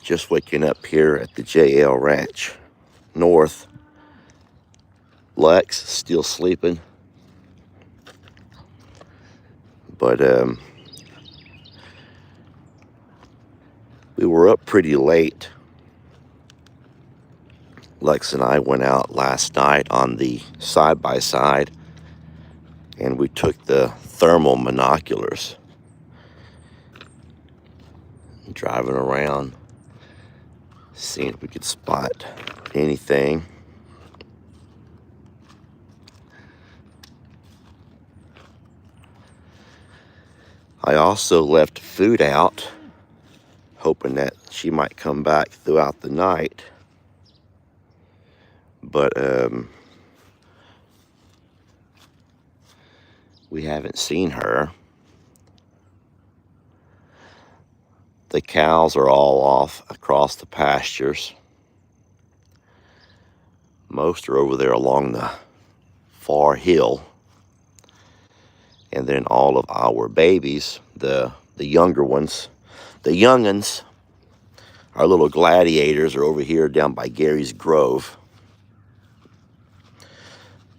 Just waking up here at the JL Ranch North. Lex still sleeping, but we were up pretty late. Lex and I went out last night on the side-by-side, and we took the thermal monoculars, driving around, seeing if we could spot anything. I also left food out, hoping that she might come back throughout the night. But we haven't seen her. The cows are all off across the pastures. Most are over there along the far hill. And then all of our babies, the younger ones, the young'uns, our little gladiators, are over here down by Gary's Grove.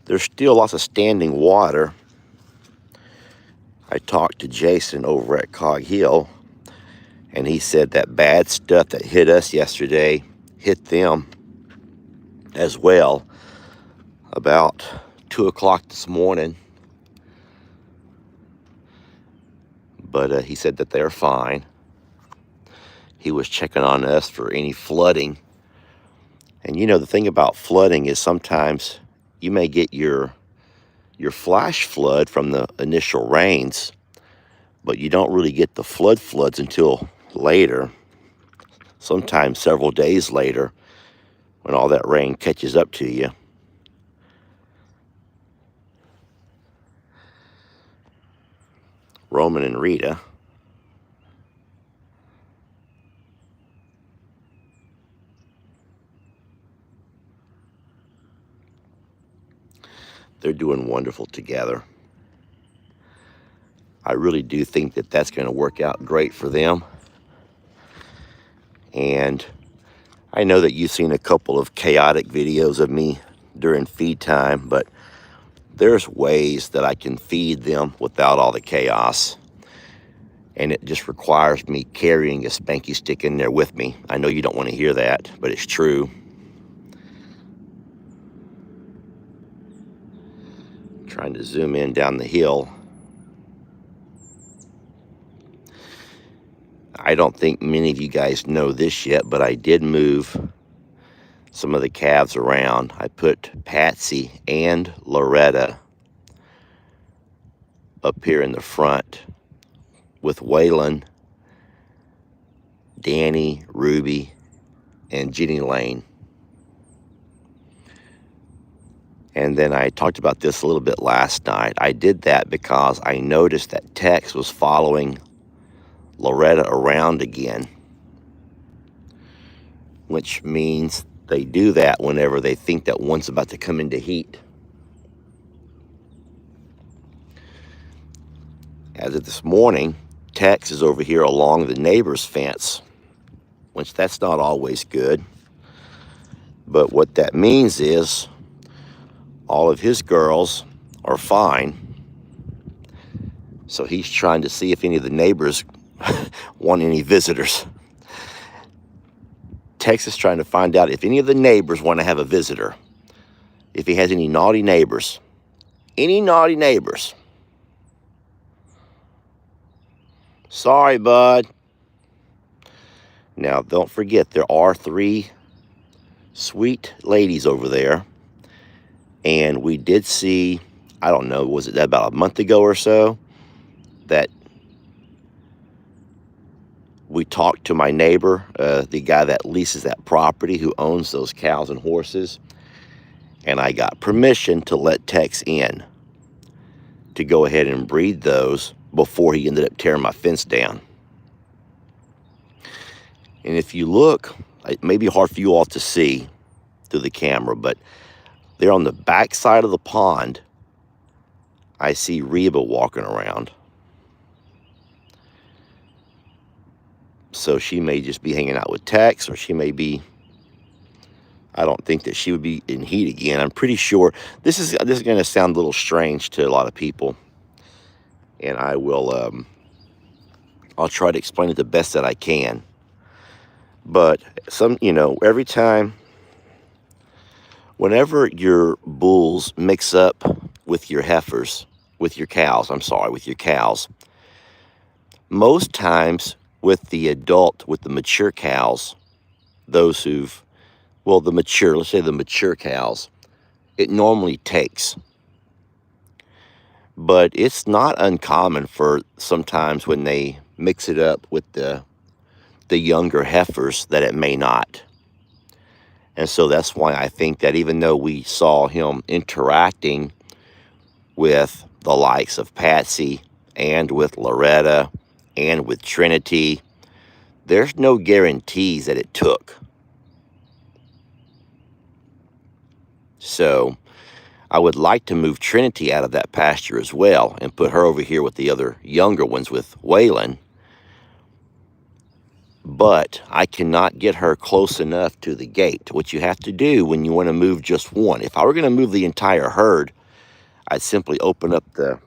There's still lots of standing water. I talked to Jason over at Cog Hill, and he said that bad stuff that hit us yesterday hit them as well about 2 o'clock this morning. But he said that they're fine. He was checking on us for any flooding. And you know, the thing about flooding is sometimes you may get your flash flood from the initial rains, but you don't really get the floods until later, sometimes several days later, when all that rain catches up to you. Roman and Rita. They're doing wonderful together. I really do think that that's going to work out great for them. And I know that you've seen a couple of chaotic videos of me during feed time, but there's ways that I can feed them without all the chaos. And it just requires me carrying a spanky stick in there with me. I know you don't want to hear that, but it's true. Trying to zoom in down the hill. I don't think many of you guys know this yet, but I did move some of the calves around. I put Patsy and Loretta up here in the front with Waylon, Danny, Ruby, and Jenny Lane. And then I talked about this a little bit last night. I did that because I noticed that Tex was following Loretta around again, which means they do that whenever they think that one's about to come into heat. As of this morning, Tex is over here along the neighbor's fence, which that's not always good. But what that means is all of his girls are fine. So he's trying to see if any of the neighbors want any visitors. Tex is trying to find out if any of the neighbors want to have a visitor. If he has any naughty neighbors. Any naughty neighbors. Sorry, bud. Now, don't forget, there are 3 sweet ladies over there. And we did see, I don't know, was it about a month ago or so, that we talked to my neighbor, the guy that leases that property, who owns those cows and horses. And I got permission to let Tex in to go ahead and breed those before he ended up tearing my fence down. And if you look, it may be hard for you all to see through the camera, but there on the back side of the pond, I see Reba walking around. So she may just be hanging out with Tex, or she may be, I don't think that she would be in heat again. I'm pretty sure this is going to sound a little strange to a lot of people, and I'll try to explain it the best that I can. But every time, whenever your bulls mix up with your heifers, with your cows, most times with the mature cows, let's say the mature cows, it normally takes. But it's not uncommon for sometimes when they mix it up with the younger heifers that it may not. And so that's why I think that even though we saw him interacting with the likes of Patsy and with Loretta and with Trinity, there's no guarantees that it took. So I would like to move Trinity out of that pasture as well and put her over here with the other younger ones with Waylon. But I cannot get her close enough to the gate. What you have to do when you want to move just one, if I were going to move the entire herd, I'd simply open up the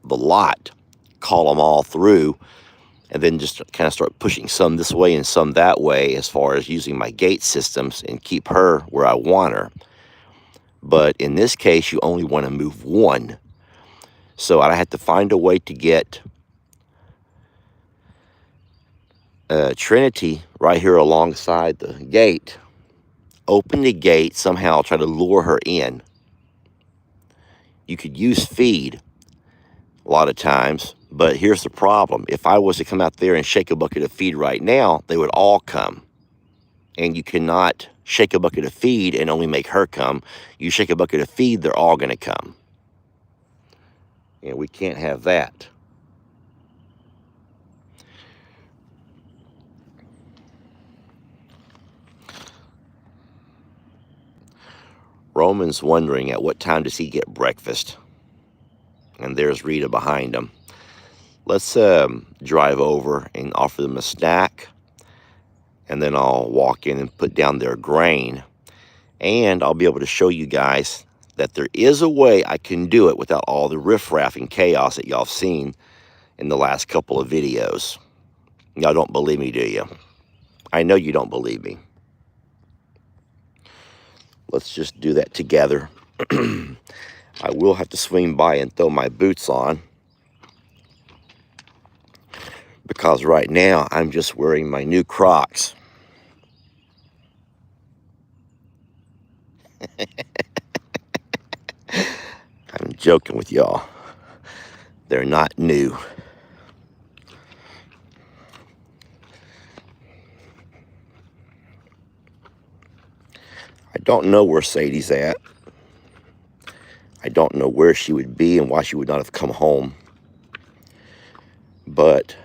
lot, call them all through, and then just kind of start pushing some this way and some that way as far as using my gate systems and keep her where I want her. But in this case, you only want to move one. So I had to find a way to get Trinity right here alongside the gate. Open the gate, somehow try to lure her in. You could use feed a lot of times, but here's the problem. If I was to come out there and shake a bucket of feed right now, they would all come. And you cannot shake a bucket of feed and only make her come. You shake a bucket of feed, they're all going to come. And we can't have that. Roman's wondering at what time does he get breakfast. And there's Rita behind him. Let's drive over and offer them a snack. And then I'll walk in and put down their grain. And I'll be able to show you guys that there is a way I can do it without all the riffraff and chaos that y'all have seen in the last couple of videos. Y'all don't believe me, do you? I know you don't believe me. Let's just do that together. I will have to swing by and throw my boots on, because right now I'm just wearing my new Crocs. I'm joking with y'all. They're not new. I don't know where Sadie's at. I don't know where she would be and why she would not have come home. But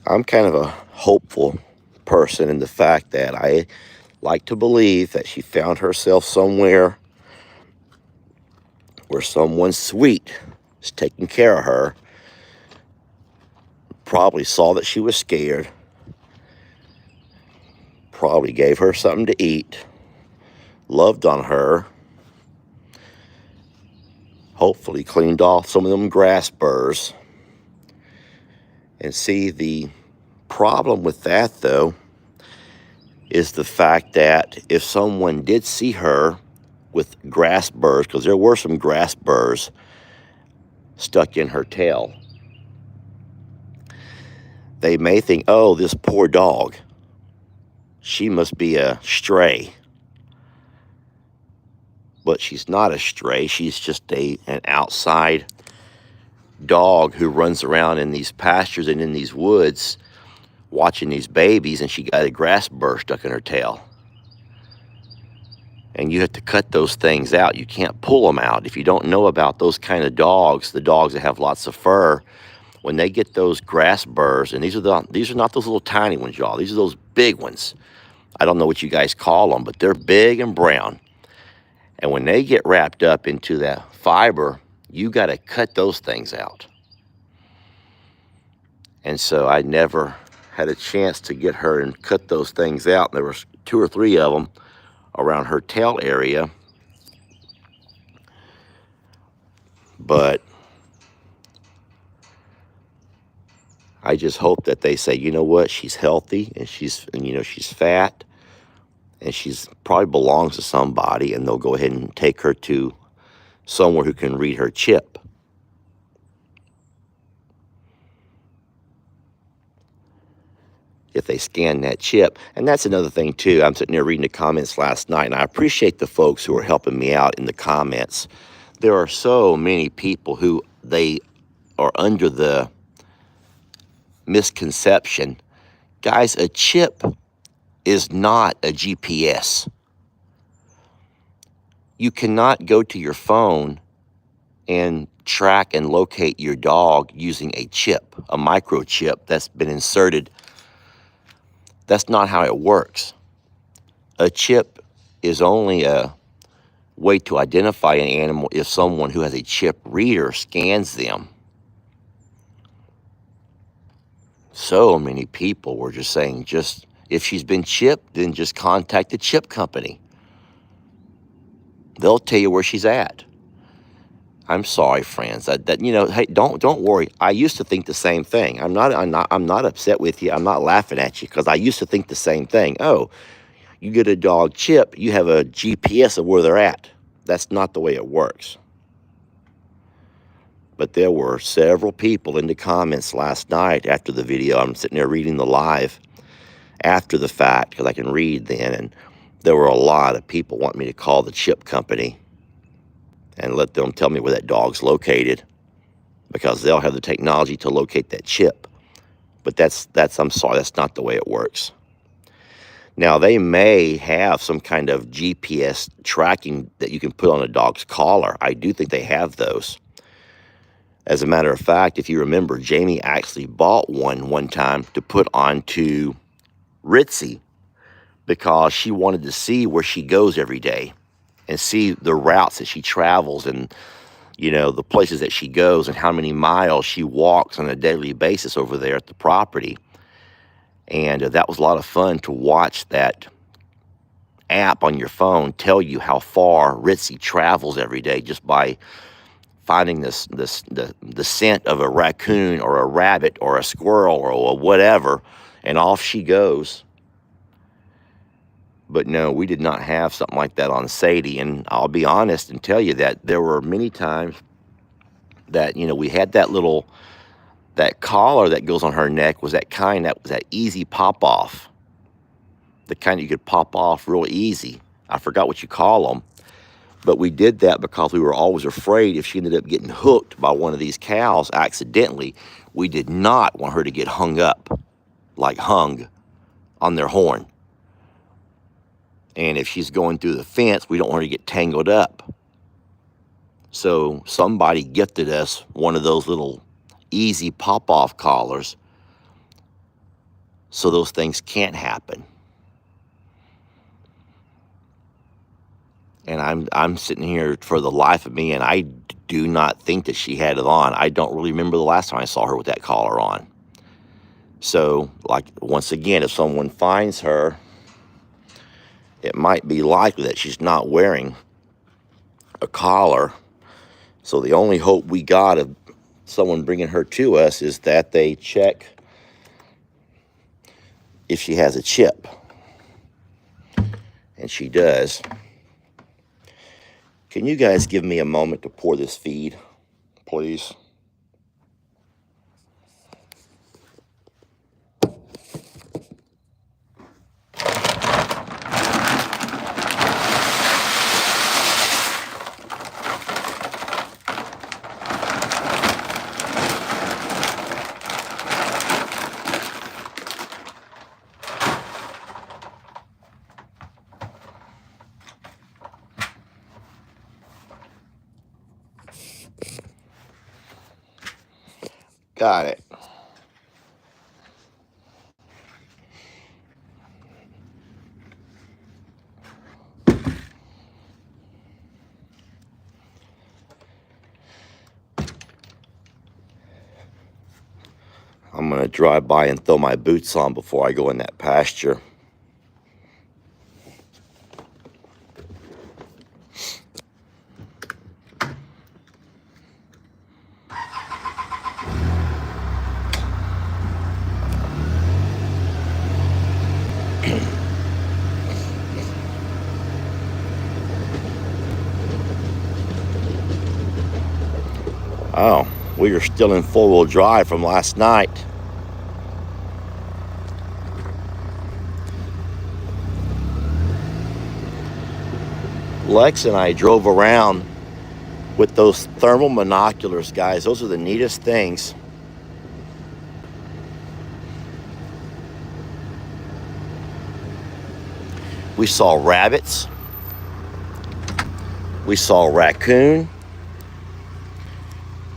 I'm kind of a hopeful person in the fact that I like to believe that she found herself somewhere where someone sweet is taking care of her. Probably saw that she was scared. Probably gave her something to eat. Loved on her. Hopefully cleaned off some of them grass burrs. And see, the problem with that, though, is the fact that if someone did see her with grass burrs, because there were some grass burrs stuck in her tail, they may think, oh, this poor dog, she must be a stray. But she's not a stray. She's just an outside dog who runs around in these pastures and in these woods watching these babies, and she got a grass burr stuck in her tail. And you have to cut those things out. You can't pull them out. If you don't know about those kind of dogs, the dogs that have lots of fur, when they get those grass burrs, and these are not those little tiny ones, y'all. These are those big ones. I don't know what you guys call them, but they're big and brown. And when they get wrapped up into that fiber, you got to cut those things out. And so I never had a chance to get her and cut those things out. There was 2 or 3 of them around her tail area. But I just hope that they say, you know what, she's healthy and she's fat and she's probably belongs to somebody, and they'll go ahead and take her to someone who can read her chip. If they scan that chip. And that's another thing too. I'm sitting there reading the comments last night, and I appreciate the folks who are helping me out in the comments. There are so many people who they are under the misconception, guys, a chip is not a GPS. You cannot go to your phone and track and locate your dog using a chip, a microchip that's been inserted. That's not how it works. A chip is only a way to identify an animal if someone who has a chip reader scans them. So many people were just saying, just if she's been chipped, then just contact the chip company. They'll tell you where she's at. I'm sorry, friends. Hey, don't worry. I used to think the same thing. I'm not upset with you. I'm not laughing at you, because I used to think the same thing. Oh, you get a dog chip, you have a GPS of where they're at. That's not the way it works. But there were several people in the comments last night after the video. I'm sitting there reading the live after the fact, because I can read then, and there were a lot of people wanting me to call the chip company and let them tell me where that dog's located, because they'll have the technology to locate that chip. But I'm sorry, that's not the way it works. Now, they may have some kind of GPS tracking that you can put on a dog's collar. I do think they have those. As a matter of fact, if you remember, Jamie actually bought one time to put onto Ritzy, because she wanted to see where she goes every day and see the routes that she travels, and the places that she goes and how many miles she walks on a daily basis over there at the property. And that was a lot of fun to watch that app on your phone tell you how far Ritzy travels every day, just by finding the scent of a raccoon or a rabbit or a squirrel or whatever, and off she goes. But no, we did not have something like that on Sadie. And I'll be honest and tell you that there were many times that, we had that collar that goes on her neck was that easy pop off. The kind you could pop off real easy. I forgot what you call them. But we did that because we were always afraid if she ended up getting hooked by one of these cows accidentally, we did not want her to get hung on their horn. And if she's going through the fence, we don't want her to get tangled up. So somebody gifted us one of those little easy pop-off collars so those things can't happen. And I'm sitting here for the life of me, and I do not think that she had it on. I don't really remember the last time I saw her with that collar on. So, once again, if someone finds her, it might be likely that she's not wearing a collar. So the only hope we got of someone bringing her to us is that they check if she has a chip. And she does. Can you guys give me a moment to pour this feed, please? Got it. I'm going to drive by and throw my boots on before I go in that pasture. Oh, we are still in four-wheel drive from last night. Lex and I drove around with those thermal binoculars, guys. Those are the neatest things. We saw rabbits. We saw raccoon.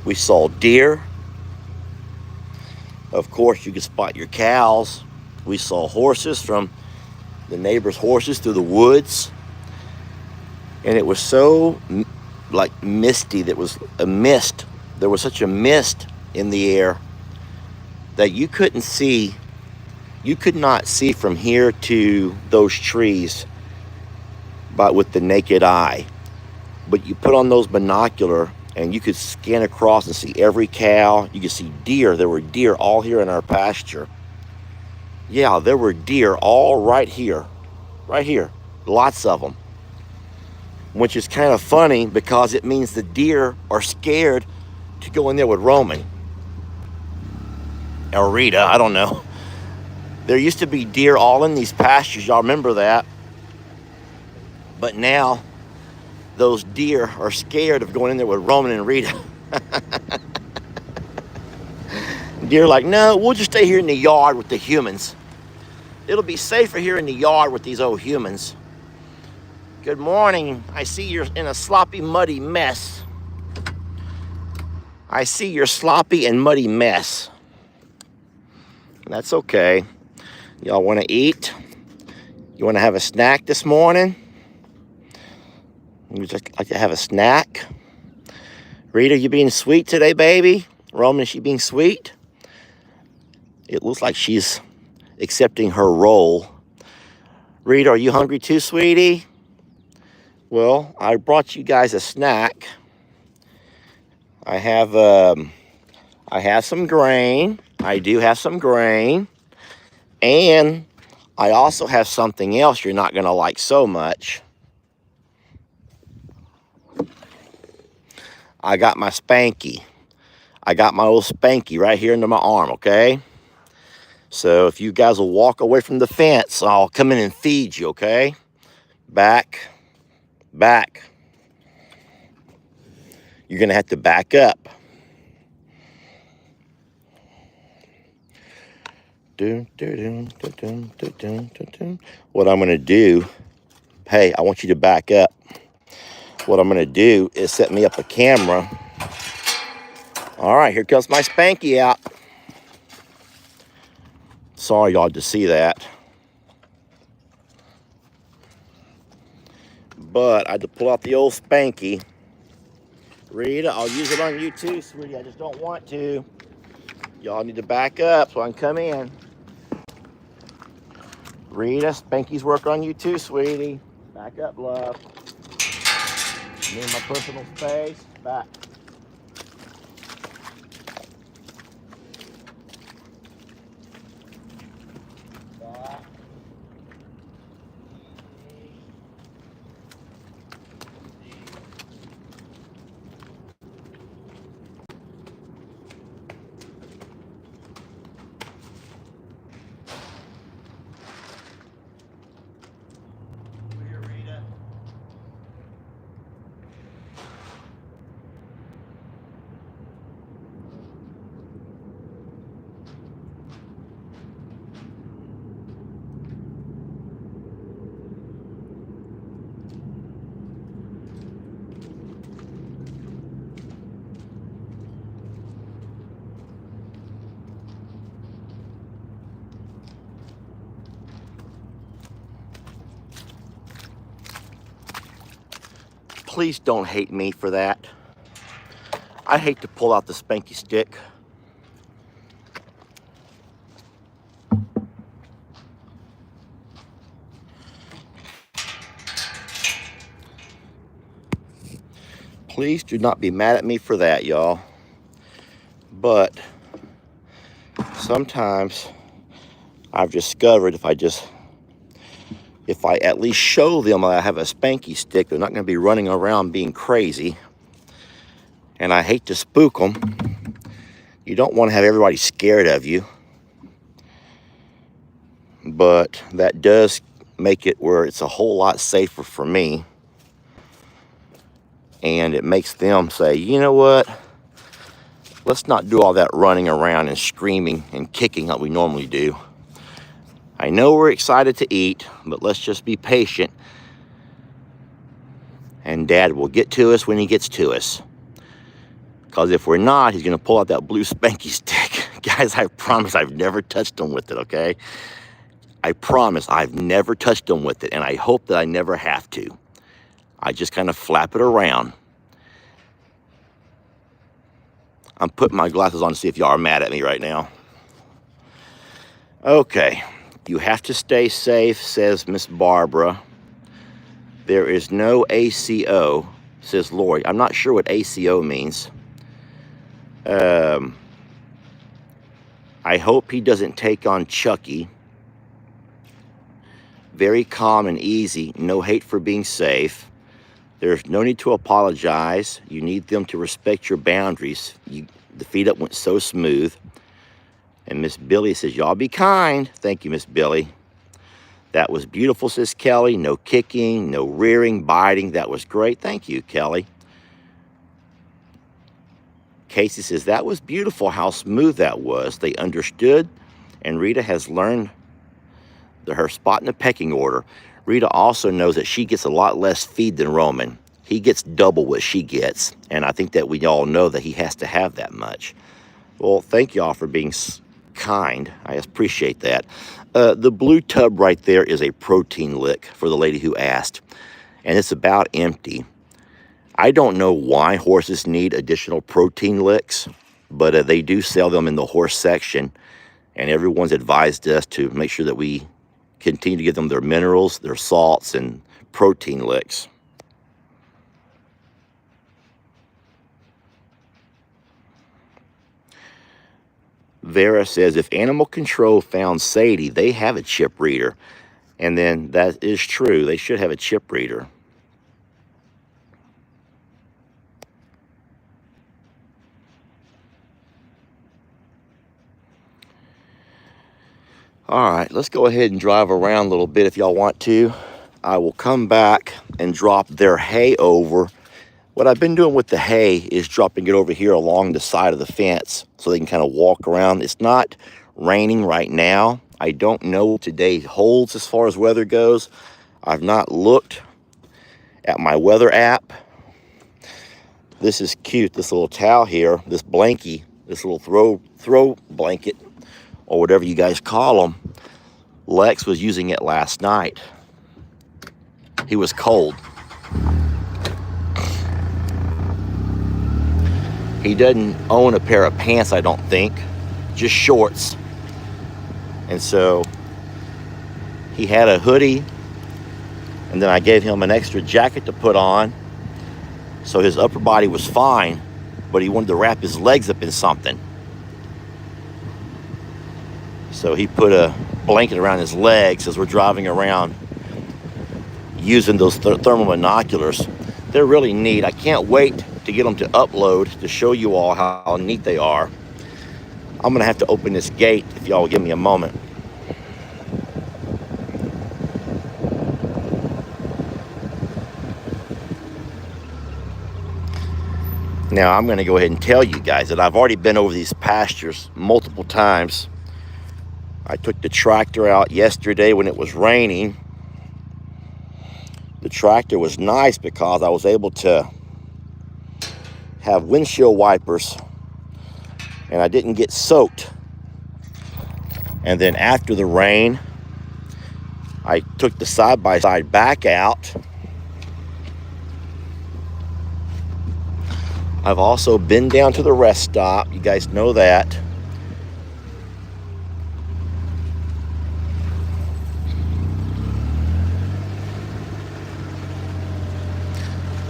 We saw deer. Of course, you could spot your cows. We saw horses from the neighbors' horses through the woods. And it was so like misty. That was a mist. There was such a mist in the air that you couldn't see. You could not see from here to those trees but with the naked eye. But you put on those binocular and you could scan across and see every cow. You could see deer. There were deer all here in our pasture. Yeah, there were deer all right here. Right here. Lots of them. Which is kind of funny because it means the deer are scared to go in there with Roman. Or Rita, I don't know. There used to be deer all in these pastures. Y'all remember that? But now, those deer are scared of going in there with Roman and Rita. Deer like, no, we'll just stay here in the yard with the humans. It'll be safer here in the yard with these old humans. Good morning. I see you're in a sloppy, muddy mess. I see your sloppy and muddy mess. That's okay. Y'all want to eat? You want to have a snack this morning? You just like to have a snack? Rita, you being sweet today, baby? Roman, is she being sweet? It looks like she's accepting her role. Rita, are you hungry too, sweetie? Well, I brought you guys a snack. I have some grain. I do have some grain. And I also have something else you're not going to like so much. I got my Spanky. I got my old Spanky right here under my arm, okay? So if you guys will walk away from the fence, I'll come in and feed you, okay? Back. You're going to have to back up. What I'm going to do, hey, I want you to back up. What I'm going to do is set me up a camera. All right, here comes my Spanky out. Sorry, y'all, to see that. But I had to pull out the old Spanky. Rita, I'll use it on you too, sweetie. I just don't want to. Y'all need to back up so I can come in. Rita, Spanky's work on you too, sweetie. Back up, love. Me and my personal space. Back. Back. Please don't hate me for that. I hate to pull out the Spanky stick. Please do not be mad at me for that, y'all. But sometimes I've discovered if I at least show them that I have a spanky stick, they're not going to be running around being crazy. And I hate to spook them. You don't want to have everybody scared of you. But that does make it where it's a whole lot safer for me. And it makes them say, you know what? Let's not do all that running around and screaming and kicking like we normally do. I know we're excited to eat, but let's just be patient. And Dad will get to us when he gets to us. Because if we're not, he's going to pull out that blue spanky stick. Guys, I promise I've never touched him with it, okay? I promise I've never touched him with it, and I hope that I never have to. I just kind of flap it around. I'm putting my glasses on to see if y'all are mad at me right now. Okay. You have to stay safe, says Miss Barbara. There is no ACO, says Lori. I'm not sure what ACO means. I hope he doesn't take on Chucky. Very calm and easy. No hate for being safe. There's no need to apologize. You need them to respect your boundaries. The feed up went so smooth. And Miss Billy says, y'all be kind. Thank you, Miss Billy. That was beautiful, says Kelly. No kicking, no rearing, biting. That was great. Thank you, Kelly. Casey says, that was beautiful how smooth that was. They understood, and Rita has learned her spot in the pecking order. Rita also knows that she gets a lot less feed than Roman. He gets double what she gets, and I think that we all know that he has to have that much. Well, thank y'all for being kind. I appreciate that. The blue tub right there is a protein lick for the lady who asked, and it's about empty. I don't know why horses need additional protein licks, but they do sell them in the horse section, and everyone's advised us to make sure that we continue to give them their minerals, their salts, and protein licks. Vera says, if animal control found Sadie, they have a chip reader. And then that is true. They should have a chip reader. All right, let's go ahead and drive around a little bit if y'all want to. I will come back and drop their hay over. What I've been doing with the hay is dropping it over here along the side of the fence so they can kind of walk around. It's not raining right now. I don't know what today holds as far as weather goes. I've not looked at my weather app. This is cute, this little towel here, this blankie, this little throw blanket, or whatever you guys call them. Lex was using it last night. He was cold. He doesn't own a pair of pants, I don't think, just shorts. And so he had a hoodie, and then I gave him an extra jacket to put on. So his upper body was fine, but he wanted to wrap his legs up in something. So he put a blanket around his legs as we're driving around using those thermal binoculars. They're really neat. I can't wait to get them to upload to show you all how neat they are. I'm gonna have to open this gate if y'all will give me a moment. Now I'm gonna go ahead and tell you guys that I've already been over these pastures multiple times. I took the tractor out yesterday when it was raining. The tractor was nice because I was able to have windshield wipers and I didn't get soaked. And then after the rain, I took the side-by-side back out. I've also been down to the rest stop. You guys know that.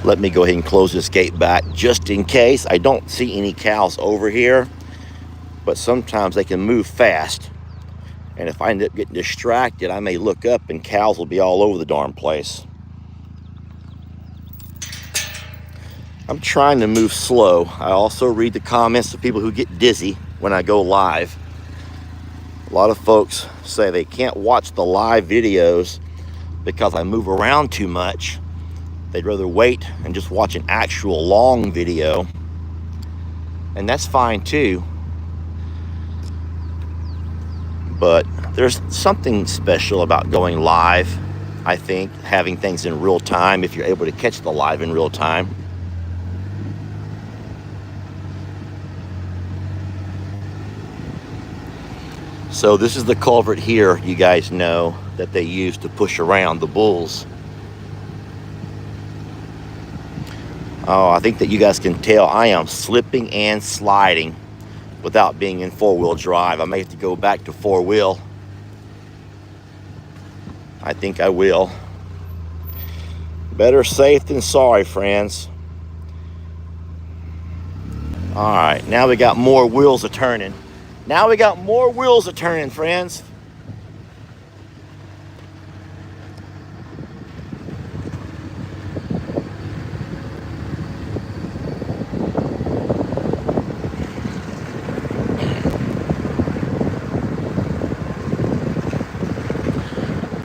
Let me go ahead and close this gate back just in case. I don't see any cows over here, but sometimes they can move fast. And if I end up getting distracted, I may look up and cows will be all over the darn place. I'm trying to move slow. I also read the comments of people who get dizzy when I go live. A lot of folks say they can't watch the live videos because I move around too much. They'd rather wait and just watch an actual long video. And that's fine too. But there's something special about going live, I think, having things in real time, if you're able to catch the live in real time. So this is the culvert here, you guys know, that they use to push around the bulls. Oh, I think that you guys can tell I am slipping and sliding without being in four-wheel drive. I may have to go back to four-wheel. I think I will. Better safe than sorry, friends. All right, now we got more wheels a turning. Now we got more wheels a turning, friends.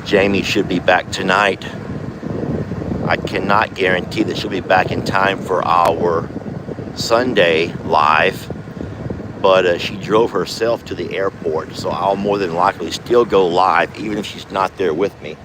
Jamie should be back tonight. I cannot guarantee that she'll be back in time for our Sunday live, but she drove herself to the airport, so I'll more than likely still go live even if she's not there with me.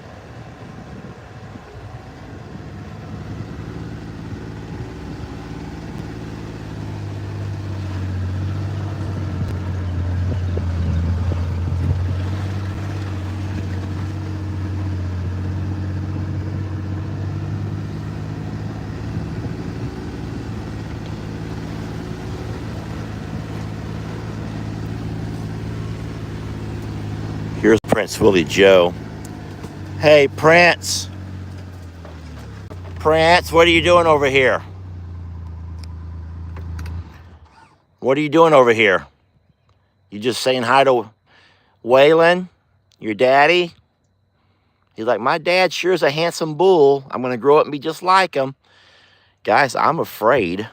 Here's Prince Willie Joe. Hey, Prince. Prince, what are you doing over here? What are you doing over here? You just saying hi to Waylon, your daddy? He's like, my dad sure is a handsome bull. I'm going to grow up and be just like him. Guys, I'm afraid.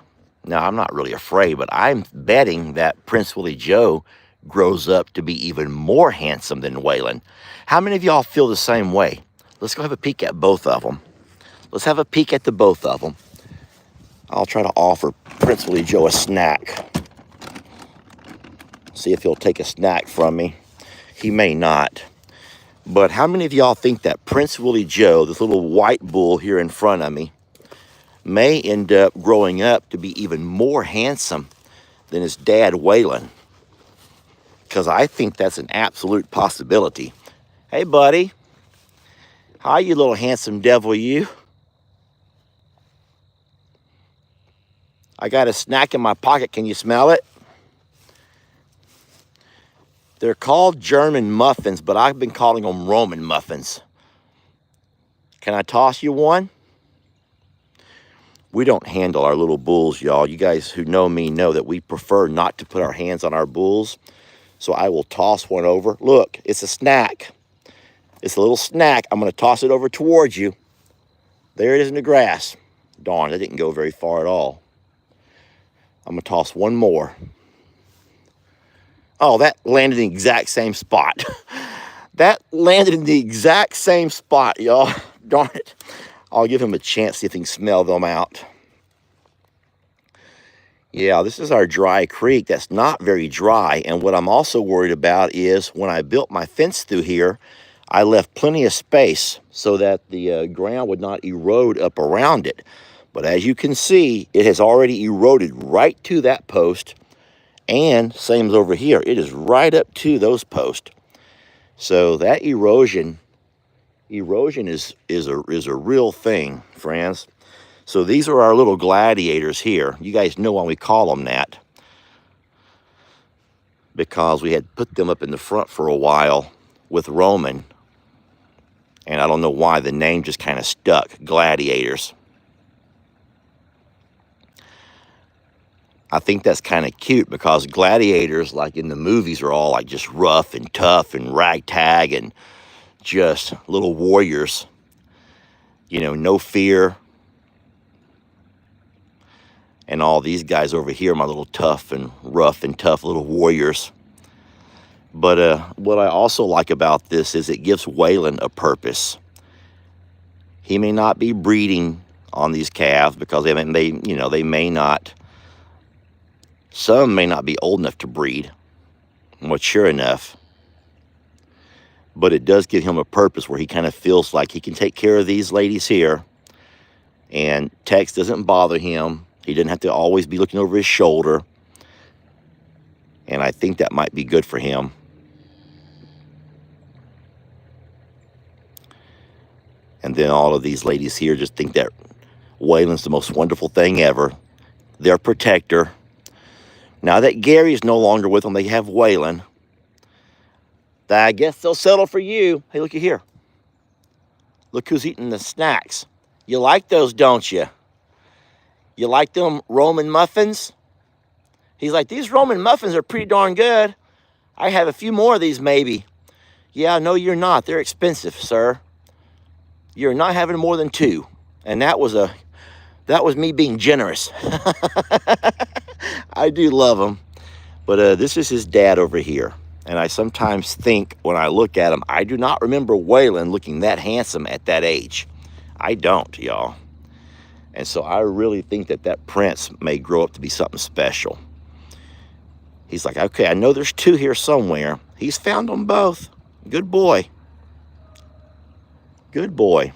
No, I'm not really afraid, but I'm betting that Prince Willie Joe grows up to be even more handsome than Waylon. How many of y'all feel the same way? Let's go have a peek at both of them. Let's have a peek at the both of them. I'll try to offer Prince Willie Joe a snack. See if he'll take a snack from me. He may not. But how many of y'all think that Prince Willie Joe, this little white bull here in front of me, may end up growing up to be even more handsome than his dad, Waylon? Because I think that's an absolute possibility. Hey, buddy. Hi, you little handsome devil, you. I got a snack in my pocket. Can you smell it? They're called German muffins, but I've been calling them Roman muffins. Can I toss you one? We don't handle our little bulls, y'all. You guys who know me know that we prefer not to put our hands on our bulls. So I will toss one over. Look, it's a snack. It's a little snack. I'm going to toss it over towards you. There it is in the grass. Darn, that didn't go very far at all. I'm going to toss one more. Oh, that landed in the exact same spot. That landed in the exact same spot, y'all. Darn it. I'll give him a chance, see if he can smell them out. Yeah, this is our dry creek that's not very dry. And what I'm also worried about is when I built my fence through here, I left plenty of space so that the ground would not erode up around it. But as you can see, it has already eroded right to that post. And same as over here, it is right up to those posts. So that erosion is a real thing, friends. So these are our little gladiators here. You guys know why we call them that. Because we had put them up in the front for a while with Roman. And I don't know why the name just kind of stuck, gladiators. I think that's kind of cute because gladiators, like in the movies, are all like just rough and tough and ragtag and just little warriors. You know, no fear. And all these guys over here, my little tough and rough and tough little warriors. But what I also like about this is it gives Waylon a purpose. He may not be breeding on these calves because they may not. Some may not be old enough to breed, mature enough. But it does give him a purpose where he kind of feels like he can take care of these ladies here. And Tex doesn't bother him. He doesn't have to always be looking over his shoulder. And I think that might be good for him. And then all of these ladies here just think that Waylon's the most wonderful thing ever. Their protector. Now that Gary is no longer with them, they have Waylon. I guess they'll settle for you. Hey, looky here. Look who's eating the snacks. You like those, don't you? You like them Roman muffins? He's like, these Roman muffins are pretty darn good. I have a few more of these maybe. Yeah, no, you're not. They're expensive, sir. You're not having more than 2. And that was me being generous. I do love him. But this is his dad over here. And I sometimes think when I look at him, I do not remember Waylon looking that handsome at that age. I don't, y'all. And so I really think that prince may grow up to be something special. He's like, okay, I know there's 2 here somewhere. He's found them both. Good boy. Good boy.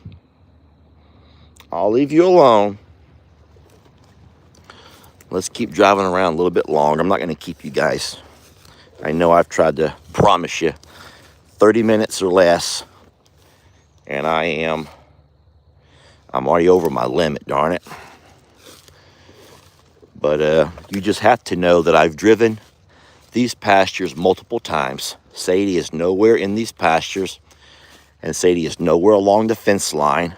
I'll leave you alone. Let's keep driving around a little bit longer. I'm not going to keep you guys. I know I've tried to promise you 30 minutes or less. And I'm already over my limit, darn it. But you just have to know that I've driven these pastures multiple times. Sadie is nowhere in these pastures. And Sadie is nowhere along the fence line.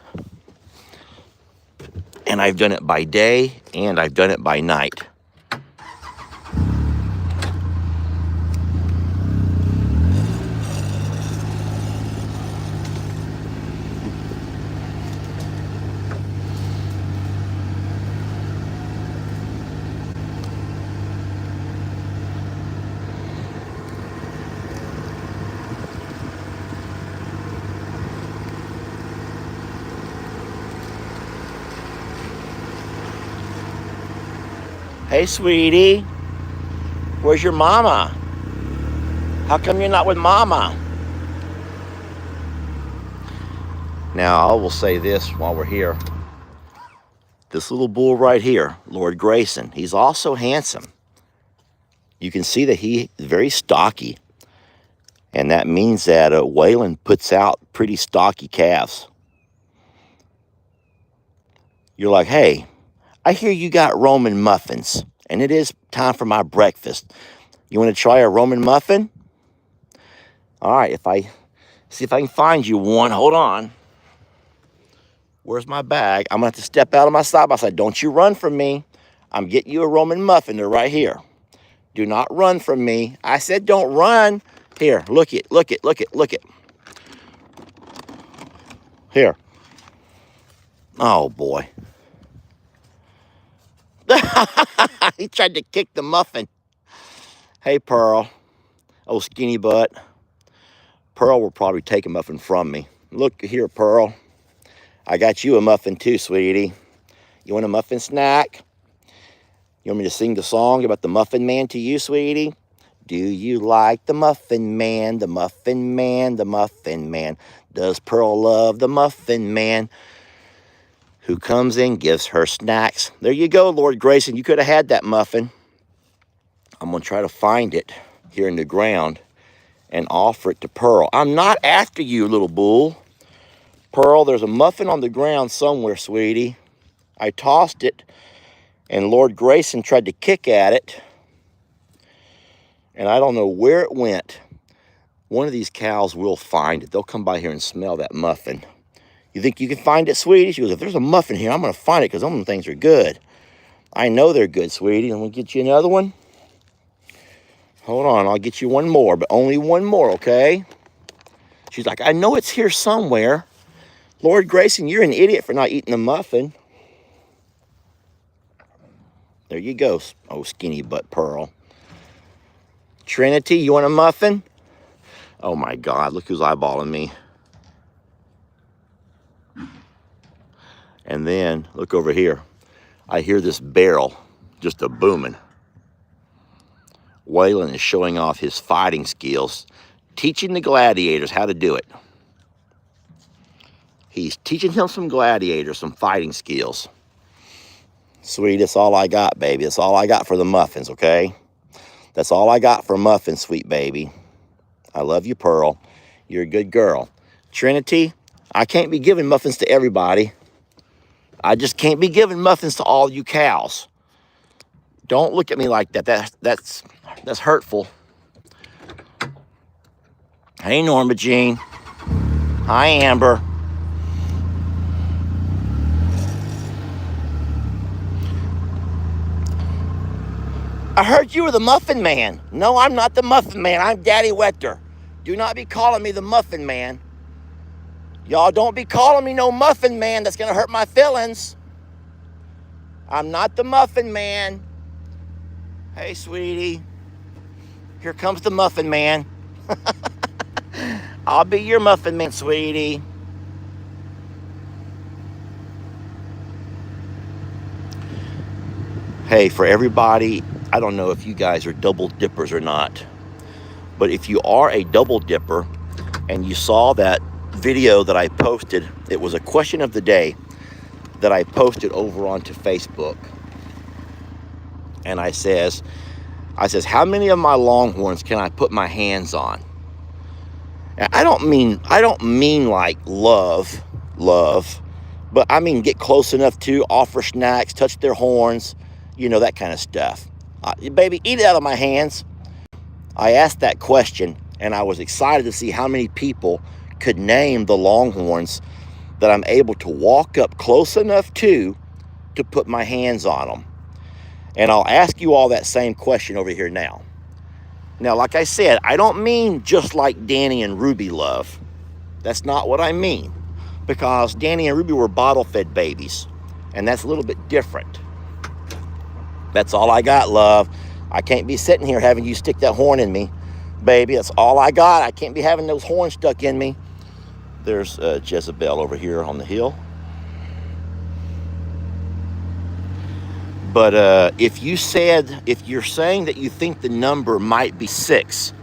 And I've done it by day and I've done it by night. Hey, sweetie, where's your mama? How come you're not with mama? Now, I will say this while we're here. This little bull right here, Lord Grayson, he's also handsome. You can see that he is very stocky. And that means that Waylon puts out pretty stocky calves. You're like, hey, I hear you got Roman muffins, and it is time for my breakfast. You want to try a Roman muffin? All right, see if I can find you one. Hold on. Where's my bag? I'm going to have to step out of my side by side. Don't you run from me. I'm getting you a Roman muffin. They're right here. Do not run from me. I said don't run. Here, look it. Here. Oh, boy. He tried to kick the muffin. Hey, Pearl. Oh, skinny butt. Pearl will probably take a muffin from me. Look here, Pearl. I got you a muffin too, sweetie. You want a muffin snack? You want me to sing the song about the Muffin Man to you, sweetie? Do you like the Muffin Man, the Muffin Man, the Muffin Man? Does Pearl love the Muffin Man who comes and gives her snacks? There you go, Lord Grayson. You could have had that muffin. I'm going to try to find it here in the ground and offer it to Pearl. I'm not after you, little bull. Pearl, there's a muffin on the ground somewhere, sweetie. I tossed it, and Lord Grayson tried to kick at it, and I don't know where it went. One of these cows will find it. They'll come by here and smell that muffin. You think you can find it, sweetie? She goes, if there's a muffin here, I'm going to find it because them things are good. I know they're good, sweetie. I'm going to get you another one. Hold on, I'll get you one more, but only one more, okay? She's like, I know it's here somewhere. Lord Grayson, you're an idiot for not eating the muffin. There you go, oh skinny butt Pearl. Trinity, you want a muffin? Oh my God, look who's eyeballing me. And then, look over here. I hear this barrel just a booming. Waylon is showing off his fighting skills, teaching the gladiators how to do it. He's teaching him some gladiators, some fighting skills. Sweetie, that's all I got, baby. That's all I got for the muffins, okay? That's all I got for muffins, sweet baby. I love you, Pearl. You're a good girl. Trinity, I can't be giving muffins to everybody. I just can't be giving muffins to all you cows. Don't look at me like that. That's hurtful. Hey, Norma Jean. Hi, Amber. I heard you were the Muffin Man. No, I'm not the Muffin Man. I'm Daddy Wechter. Do not be calling me the Muffin Man. Y'all don't be calling me no Muffin Man. That's going to hurt my feelings. I'm not the Muffin Man. Hey, sweetie. Here comes the Muffin Man. I'll be your Muffin Man, sweetie. Hey, for everybody, I don't know if you guys are double dippers or not, but if you are a double dipper and you saw that video that I posted, it was a question of the day that I posted over onto Facebook. And I says, how many of my longhorns can I put my hands on? And I don't mean like love, but I mean get close enough to offer snacks, touch their horns, you know, that kind of stuff. Baby, eat it out of my hands. I asked that question, and I was excited to see how many people could name the longhorns that I'm able to walk up close enough to put my hands on them. And I'll ask you all that same question over here now. Now, like I said, I don't mean just like Danny and Ruby love. That's not what I mean. Because Danny and Ruby were bottle-fed babies. And that's a little bit different. That's all I got, love. I can't be sitting here having you stick that horn in me. Baby, that's all I got. I can't be having those horns stuck in me. There's Jezebel over here on the hill. But if you're saying that you think the number might be 6,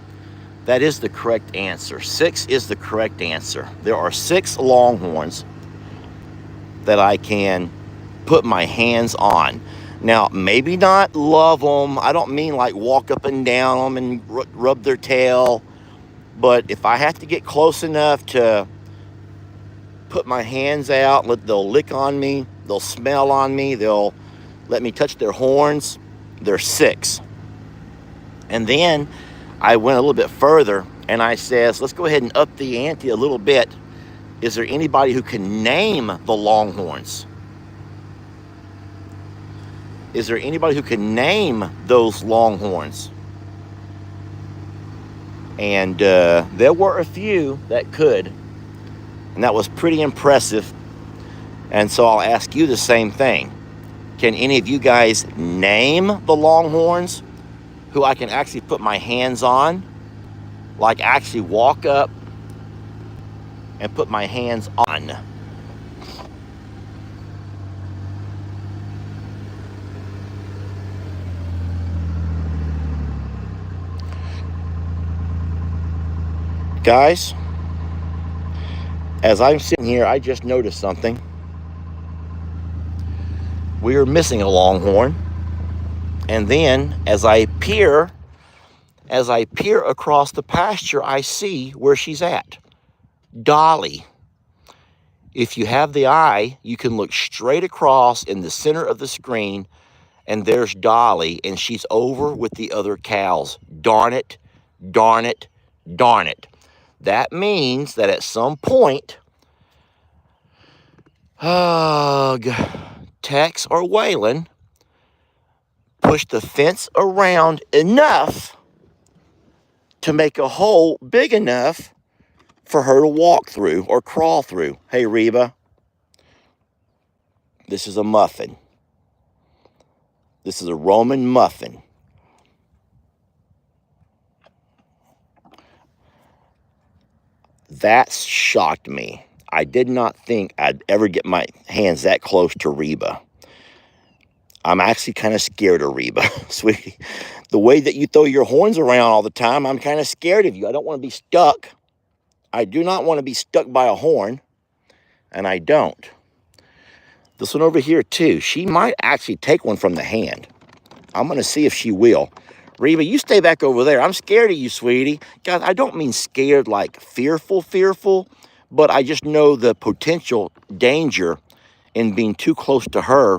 that is the correct answer. 6 is the correct answer. There are 6 longhorns that I can put my hands on. Now, maybe not love them. I don't mean like walk up and down them and rub their tail. But if I have to get close enough to put my hands out, they'll lick on me, they'll smell on me, they'll let me touch their horns, they're 6. And then I went a little bit further and I says, let's go ahead and up the ante a little bit. Is there anybody who can name the longhorns? Is there anybody who can name those longhorns? And there were a few that could, and that was pretty impressive. And so I'll ask you the same thing. Can any of you guys name the longhorns who I can actually put my hands on? Like actually walk up and put my hands on. Guys, as I'm sitting here, I just noticed something. We are missing a longhorn. And then as I peer across the pasture, I see where she's at. Dolly. If you have the eye, you can look straight across in the center of the screen, and there's Dolly, and she's over with the other cows. Darn it, darn it, darn it. That means that at some point, Tex or Waylon push the fence around enough to make a hole big enough for her to walk through or crawl through. Hey, Reba, this is a muffin. This is a Roman muffin. That shocked me. I did not think I'd ever get my hands that close to Reba. I'm actually kind of scared of Reba, sweetie. The way that you throw your horns around all the time, I'm kind of scared of you. I don't want to be stuck. I do not want to be stuck by a horn, and I don't. This one over here, too. She might actually take one from the hand. I'm going to see if she will. Reba, you stay back over there. I'm scared of you, sweetie. Guys, I don't mean scared like fearful, but I just know the potential danger in being too close to her,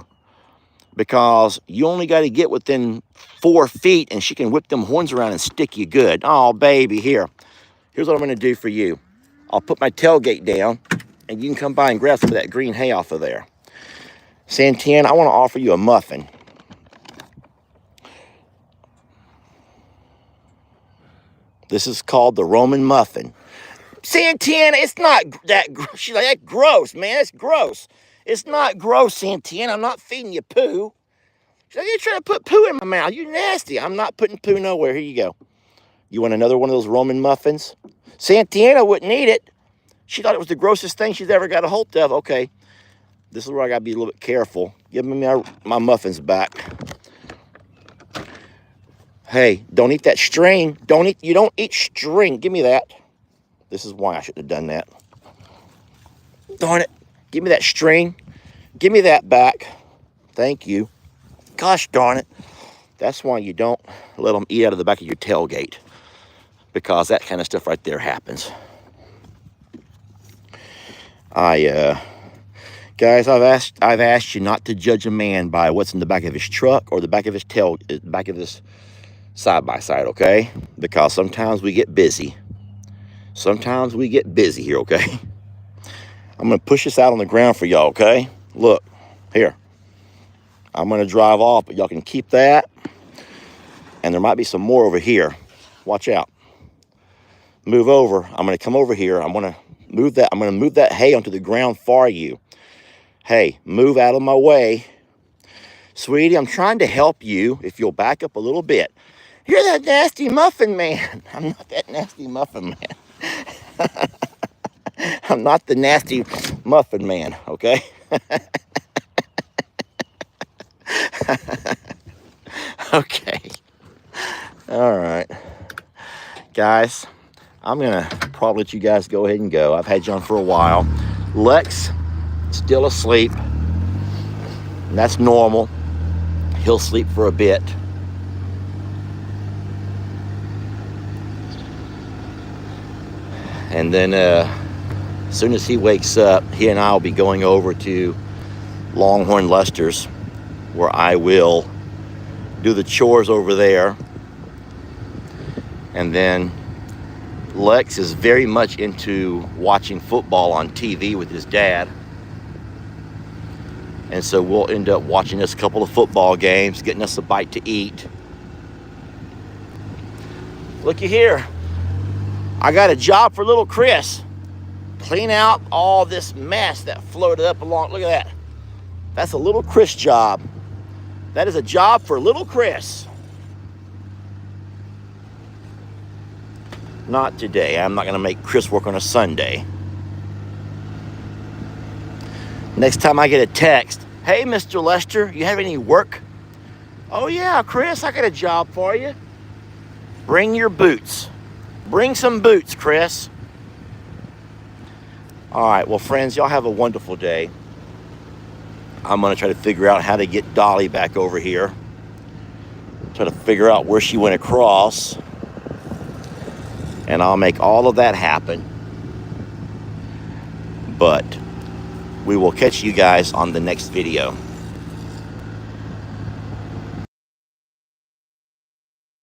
because you only got to get within 4 feet and she can whip them horns around and stick you good. Oh, baby, here's what I'm going to do for you. I'll put my tailgate down and you can come by and grab some of that green hay off of there. Santana, I want to offer you a muffin. This is called the Roman muffin. Santana, it's not that gross. She's like, that's gross, man. That's gross. It's not gross, Santana. I'm not feeding you poo. She's like, you're trying to put poo in my mouth. You nasty. I'm not putting poo nowhere. Here you go. You want another one of those Roman muffins? Santana wouldn't eat it. She thought it was the grossest thing she's ever got a hold of. Okay. This is where I got to be a little bit careful. Give me my muffins back. Hey, don't eat that string. You don't eat string. Give me that. This is why I shouldn't have done that. Darn it. Give me that string. Give me that back. Thank you. Gosh darn it. That's why you don't let them eat out of the back of your tailgate, because that kind of stuff right there happens. Guys, I've asked you not to judge a man by what's in the back of his truck or the back of his back of his side-by-side, okay? Because sometimes we get busy. Sometimes we get busy here, okay? I'm going to push this out on the ground for y'all, okay? Look, here. I'm going to drive off, but y'all can keep that. And there might be some more over here. Watch out. Move over. I'm going to come over here. I'm going to move that. I'm going to move that hay onto the ground for you. Hey, move out of my way. Sweetie, I'm trying to help you. If you'll back up a little bit. You're that nasty muffin man. I'm not that nasty muffin man. I'm not the nasty muffin man, okay? Okay. All right. Guys, I'm going to probably let you guys go ahead and go. I've had you on for a while. Lex, still asleep. And that's normal. He'll sleep for a bit. And then as soon as he wakes up, he and I will be going over to Longhorn Lester's, where I will do the chores over there. And then Lex is very much into watching football on TV with his dad. And so we'll end up watching us a couple of football games, getting us a bite to eat. Looky here. I got a job for little Chris. Clean out all this mess that floated up along. Look at that. That's a little Chris job. That is a job for little Chris. Not today. I'm not going to make Chris work on a Sunday. Next time I get a text, hey, Mr. Lester, you have any work? Oh, yeah, Chris, I got a job for you. Bring your boots. Bring some boots, Chris. All right, well, friends, y'all have a wonderful day. I'm going to try to figure out how to get Dolly back over here. Try to figure out where she went across. And I'll make all of that happen. But we will catch you guys on the next video.